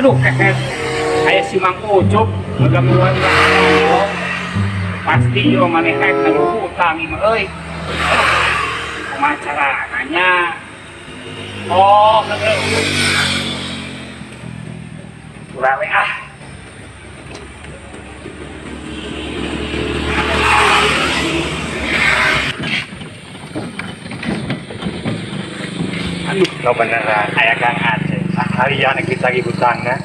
Aduh, kayak si Mang Ucup ngegamuan pasti yo maneh kayak ngeluh utang ieu mah euy. Kumaha carananya? Oh, ngeluh. Ulah we ah. Aduh, no beneran aya Kang Aceh. Sakalian kita lagi hutangna.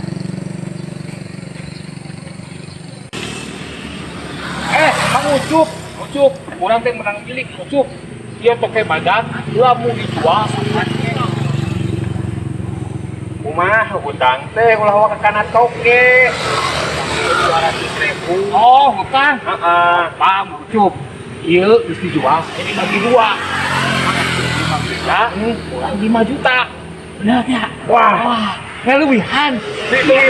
Mang Ucup, orang teh menang milik Ucup. Dia pakai badan, lamu dijual sampai. Kumaha hutang teh ulah wae kana toke. 200.000. Oh, bukan. Heeh. Paham Ucup. Ieu geus dijual, ini bagi dua. 5 juta, kurang 5 juta. Benar ya? Wah, ngelewihan. Bener.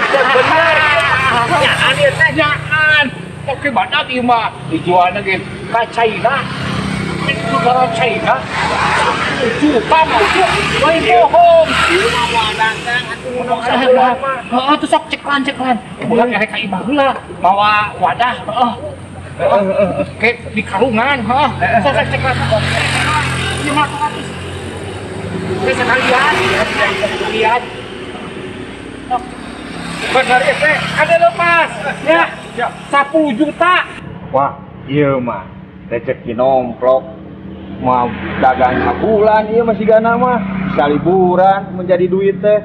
Nyaan ieu teh, nyaan. Oke badan ieu mah dijual lagi ka China. Itu kalau China. Juta mah lain bohong. Ieu mah wadah teh atuh ngomong salah mah. Heeh, tuh sok ceklan. Bukan kayak ka imah heula, bawa wadah, heeh. Kayak di karungan, heeh. Sok ceklan. Ieu mah 100. Sekalian. Benar itu ada lepas ya 10 juta. Wah iya mah rezeki nomplok mau dagang bulan iya masih gana mah bisa liburan menjadi duit teh.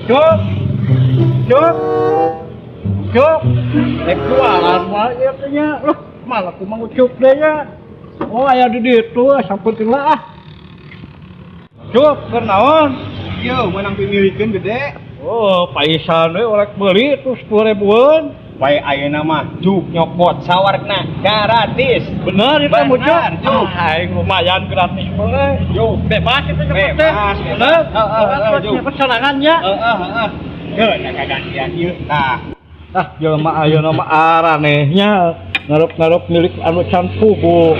Cuk jualan mah ya tanya loh malah aku mau Ucup deh ya. Oh aya di ditu sampeun lah ah. Cuk, kenaon? Ieu menang pimilikeun gede. Oh, paisan we oleh beuli tuh 10.000-an. Bae ayeuna mah juk nyokot sawarna gratis. Bener itu mah juk. Aing lumayan gratis we. Juk bebas itu nyokot teh. Bener. Heeh. Pesanangannya. Heeh. Heuh, kagantian ieu. Tah. Ah, jelema ayeuna mah aranehnya ngarep-ngarep milik anu can pugu.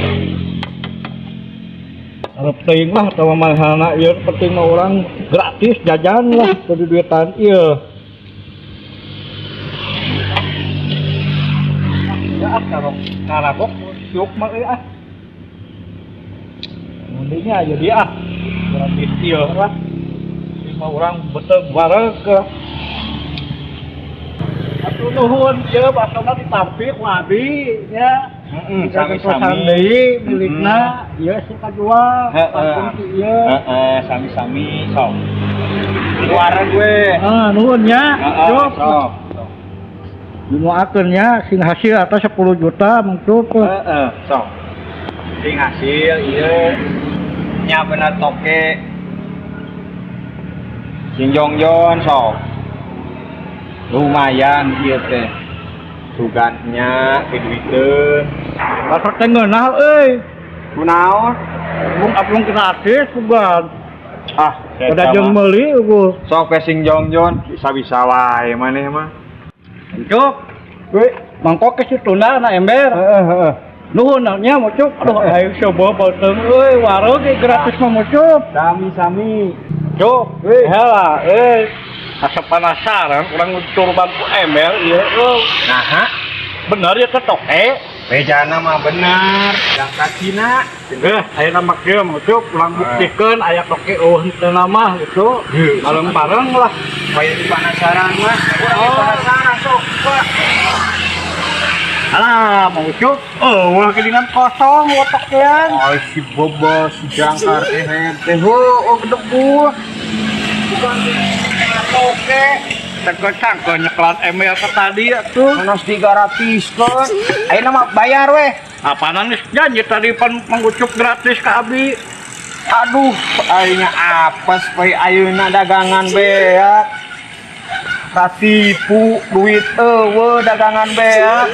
Penting lah atau manehna ieu penting mah orang gratis jajan lah kudu duitan ieu. Ya karo karabok syuk mah ah. Mendingnya aja dia ah. Gratis ieu lah. Lima orang beteng bareng ke. Atuh nuhun ieu basana ditampik wadi ya. Sami-sami milikna ieu sing kajual sami-sami sok keluaran gue nuhun nya sok dimuakeun nya sing hasil atas 10 juta mangcup sok sing hasil ieu nya bener toke sing jongjon sok lumayan ieu teh sugannya keduiteun maksud teh ngeunah euy kunaon mun gratis sugan ah kada jeung meuli eueuh sok sing jongjon bisa-bisa wae maneh mah cuk we mangkok ke situna na ember heeh nuhun nya mo cuk aduh ayo coba beuteung euy warung ge gratis mah mo cuk sami-sami cuk we heula asa penasaran urang curban ku ember ieu nah bener ya ketok bejana mah bener yang kakina ayeuna mah kieu mucuk urang buktikeun aya toke teu mah gitu bareng-bareng lah supaya penasaran mah urang penasaran sok alah mucuk wah kelingan kosong wotokean ai si bobo si jangkar teh gedebul bukan toke tegak nyeklan email ke tadi ya tuh manos 300 kan ayeuna mah bayar weh apaan geus janji tadi pan mengucup gratis ka abi aduh ayeuna apes we ayeuna dagangan beak katipu duit eueuh dagangan beak